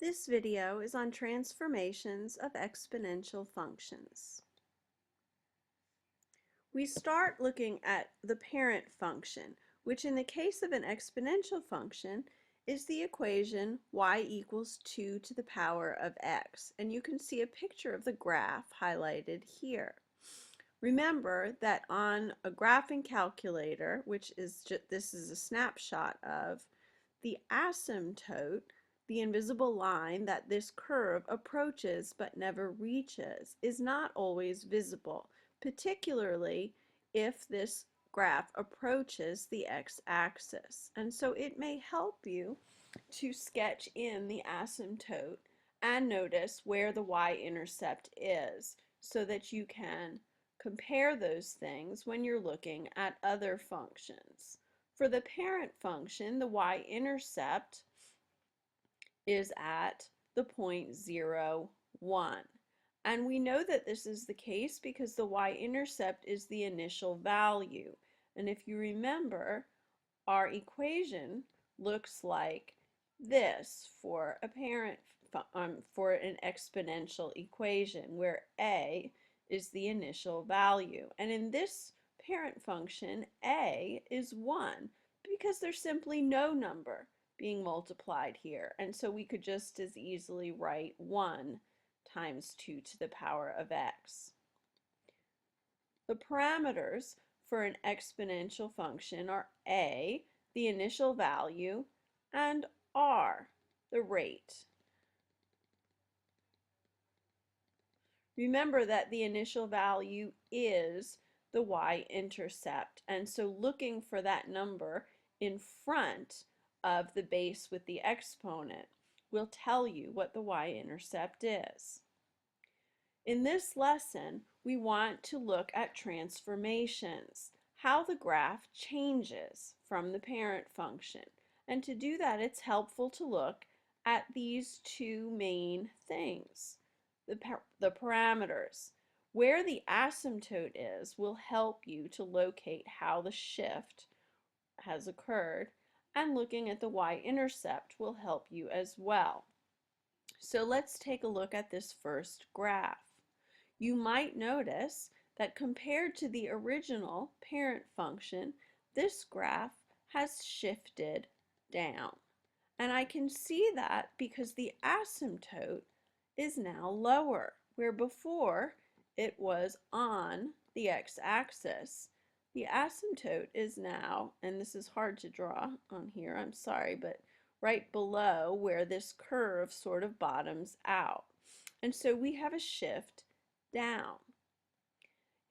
This video is on transformations of exponential functions. We start looking at the parent function, which in the case of an exponential function is the equation y equals 2 to the power of x. And you can see a picture of the graph highlighted here. Remember that on a graphing calculator, which is this is a snapshot of, the asymptote, the invisible line that this curve approaches but never reaches, is not always visible, particularly if this graph approaches the x-axis. And so it may help you to sketch in the asymptote and notice where the y-intercept is so that you can compare those things when you're looking at other functions. For the parent function, the y-intercept is at the point 0, 1. And we know that this is the case because the y-intercept is the initial value. And if you remember, our equation looks like this for a for an exponential equation where a is the initial value. And in this parent function, a is 1 because there's simply no number being multiplied here. And so we could just as easily write 1 times 2 to the power of x. The parameters for an exponential function are a, the initial value, and r, the rate. Remember that the initial value is the y-intercept, and so looking for that number in front of the base with the exponent will tell you what the y-intercept is. In this lesson, we want to look at transformations, how the graph changes from the parent function. And to do that, it's helpful to look at these two main things. The parameters. Where the asymptote is will help you to locate how the shift has occurred, and looking at the y-intercept will help you as well. So let's take a look at this first graph. You might notice that compared to the original parent function, this graph has shifted down. And I can see that because the asymptote is now lower, where before it was on the x-axis. The asymptote is now, and this is hard to draw on here, I'm sorry, but right below where this curve sort of bottoms out. And so we have a shift down.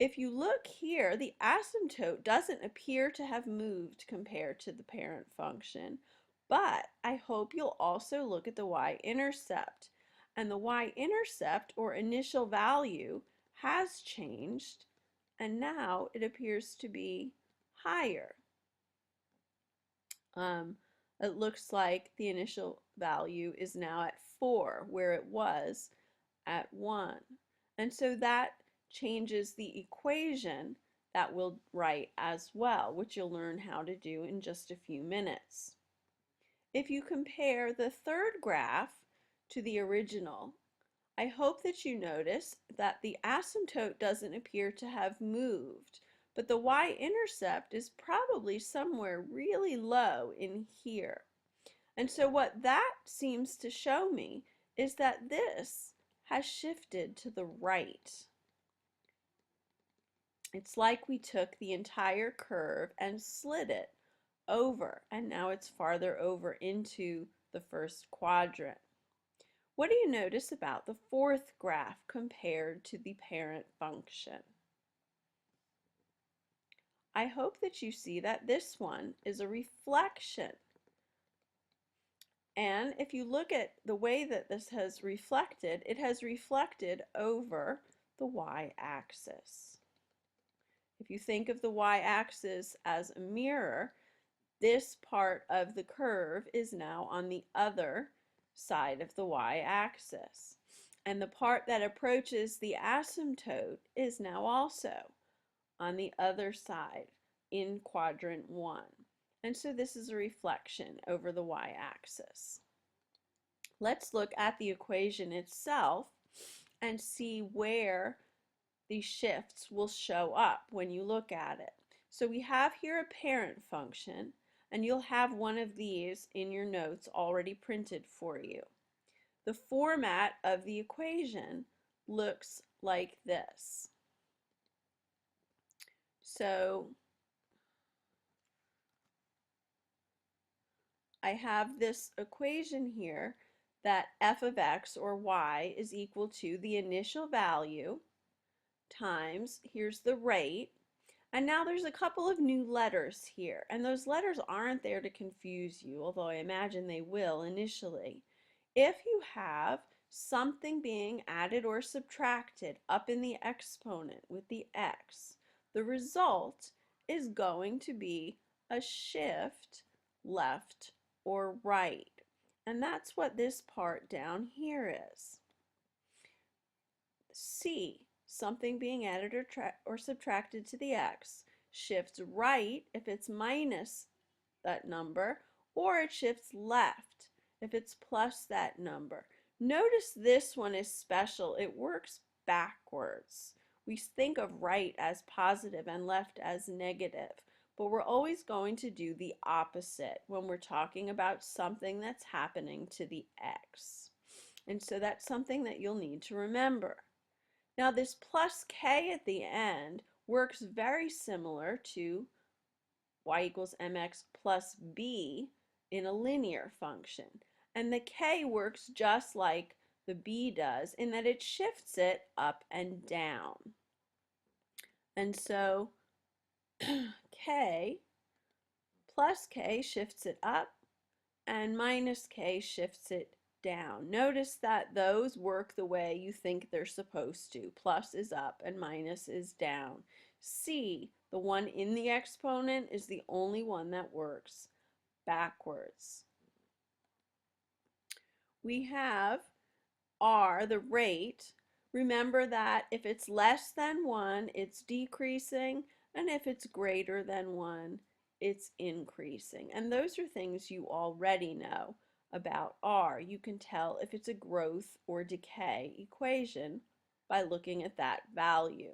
If you look here, the asymptote doesn't appear to have moved compared to the parent function, but I hope you'll also look at the y-intercept. And the y-intercept, or initial value, has changed, and now it appears to be higher. It looks like the initial value is now at 4, where it was at 1. And so that changes the equation that we'll write as well, which you'll learn how to do in just a few minutes. If you compare the third graph to the original, I hope that you notice that the asymptote doesn't appear to have moved, but the y-intercept is probably somewhere really low in here. And so what that seems to show me is that this has shifted to the right. It's like we took the entire curve and slid it over, and now it's farther over into the first quadrant. What do you notice about the fourth graph compared to the parent function? I hope that you see that this one is a reflection. And if you look at the way that this has reflected, it has reflected over the y-axis. If you think of the y-axis as a mirror, this part of the curve is now on the other side of the y-axis. And the part that approaches the asymptote is now also on the other side in quadrant 1. And so this is a reflection over the y-axis. Let's look at the equation itself and see where these shifts will show up when you look at it. So we have here a parent function, and you'll have one of these in your notes already printed for you. The format of the equation looks like this. So I have this equation here that f of x, or y, is equal to the initial value times, here's the rate, and now there's a couple of new letters here, and those letters aren't there to confuse you, although I imagine they will initially. If you have something being added or subtracted up in the exponent with the x, the result is going to be a shift left or right. And that's what this part down here is. C, something being added or subtracted to the x, shifts right if it's minus that number, or it shifts left if it's plus that number. Notice this one is special. It works backwards. We think of right as positive and left as negative, but we're always going to do the opposite when we're talking about something that's happening to the x. And so that's something that you'll need to remember. Now this plus k at the end works very similar to y equals mx plus b in a linear function. And the k works just like the b does in that it shifts it up and down. And so k plus k shifts it up, and minus k shifts it down. Notice that those work the way you think they're supposed to. Plus is up and minus is down. C, the one in the exponent, is the only one that works backwards. We have R, the rate. Remember that if it's less than 1, it's decreasing, and if it's greater than 1, it's increasing. And those are things you already know about R. You can tell if it's a growth or decay equation by looking at that value.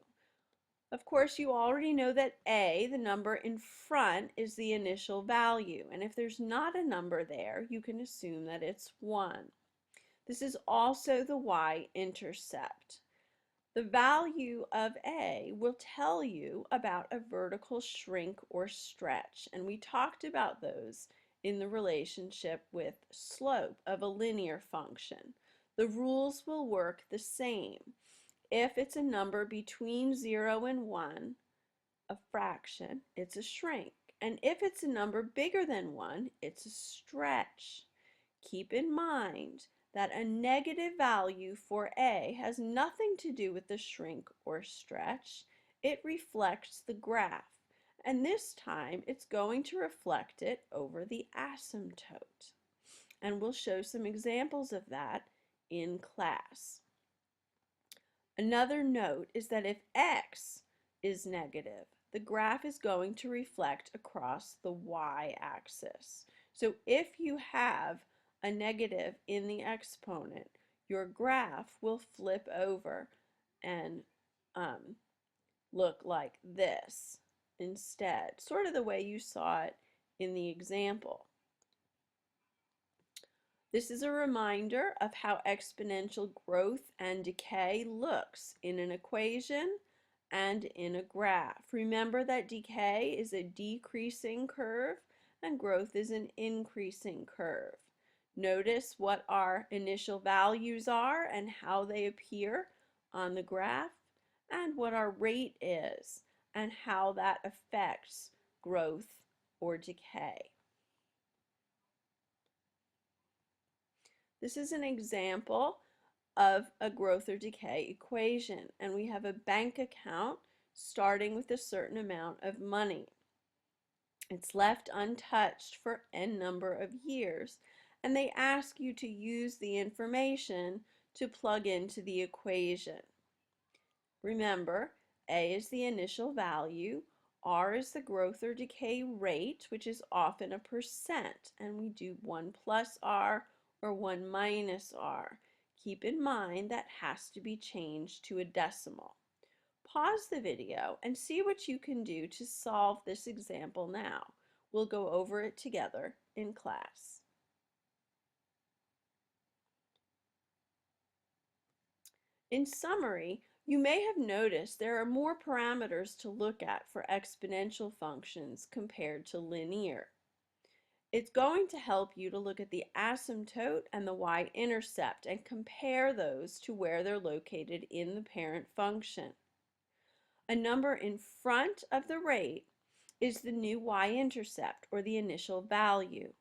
Of course, you already know that A, the number in front, is the initial value. And if there's not a number there, you can assume that it's 1. This is also the y-intercept. The value of A will tell you about a vertical shrink or stretch, and we talked about those in the relationship with slope of a linear function. The rules will work the same. If it's a number between 0 and 1, a fraction, it's a shrink. And if it's a number bigger than 1, it's a stretch. Keep in mind that a negative value for A has nothing to do with the shrink or stretch. It reflects the graph, and this time it's going to reflect it over the asymptote. And we'll show some examples of that in class. Another note is that if x is negative, the graph is going to reflect across the y-axis. So if you have a negative in the exponent, your graph will flip over and look like this instead, sort of the way you saw it in the example. This is a reminder of how exponential growth and decay looks in an equation and in a graph. Remember that decay is a decreasing curve and growth is an increasing curve. Notice what our initial values are and how they appear on the graph, and what our rate is and how that affects growth or decay. This is an example of a growth or decay equation, and we have a bank account starting with a certain amount of money. It's left untouched for n number of years, and they ask you to use the information to plug into the equation. Remember, A is the initial value, R is the growth or decay rate, which is often a percent, and we do 1 plus R or 1 minus r. Keep in mind that has to be changed to a decimal. Pause the video and see what you can do to solve this example now. We'll go over it together in class. In summary, you may have noticed there are more parameters to look at for exponential functions compared to linear. It's going to help you to look at the asymptote and the y-intercept and compare those to where they're located in the parent function. A number in front of the rate is the new y-intercept, or the initial value.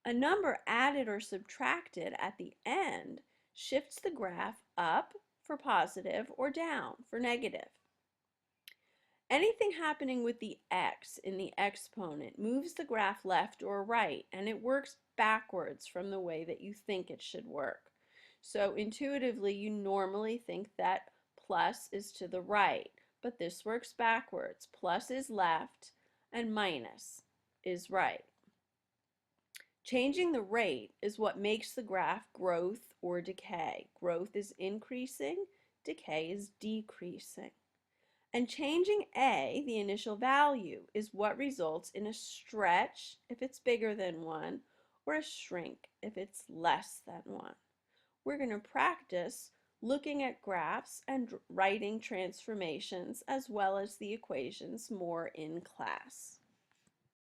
A number added or subtracted at the end shifts the graph up for positive or down for negative. Anything happening with the x in the exponent moves the graph left or right, and it works backwards from the way that you think it should work. So intuitively, you normally think that plus is to the right, but this works backwards. Plus is left, and minus is right. Changing the rate is what makes the graph growth or decay. Growth is increasing, decay is decreasing. And changing a, the initial value, is what results in a stretch if it's bigger than 1, or a shrink if it's less than 1. We're going to practice looking at graphs and writing transformations as well as the equations more in class.